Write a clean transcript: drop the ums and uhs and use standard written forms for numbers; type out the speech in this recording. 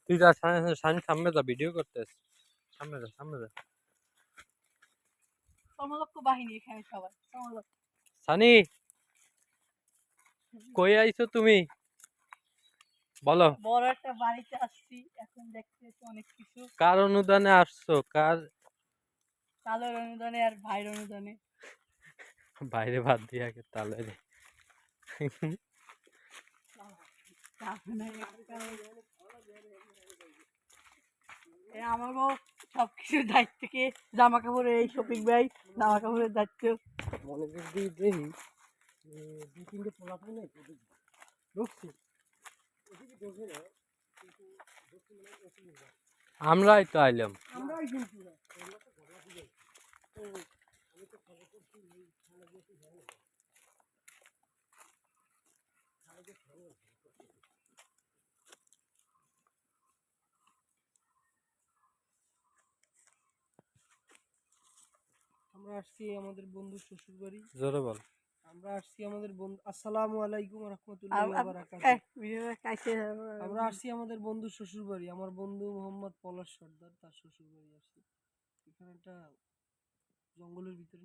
তুই যা সামনে যা ভিডিও করতেছ সামনে যা সমলক্ষ বাহিনী এখানে সবাই সমলক্ষ সানি কই আইছো তুমি বলো বড় একটা বাড়িতে আসছি এখন দেখতেছি অনেক কিছু কার অনুদানে আসছো কার তালের অনুদানে আর ভাইয়ের অনুদানে বাইরে বাদ দিয়া কে তালে রে আমারও সবকিছুর দায়িত্ব থেকে জামা কাপড়ের এই শপিং ভাই জামা কাপড়ের দায়িত্ব মনে যদি দেখি দুই তিনটে পোলাপো নেই ঢুকছি আমরাই তো আইলাম আমরাই কিন্তু আমরা আসছি আমাদের বন্ধুর শ্বশুর বাড়ি জোরে বল আমরা আসছি আমাদের বন্ধু আসসালামু আলাইকুম ওয়া রাহমাতুল্লাহি ওয়া বারাকাতুহু আমরা আসছি আমাদের বন্ধুর শ্বশুর বাড়ি আমার বন্ধু মোহাম্মদ পলাশ সর্দার তার শ্বশুর বাড়ি আসছি এখানে একটা জঙ্গলের ভিতরে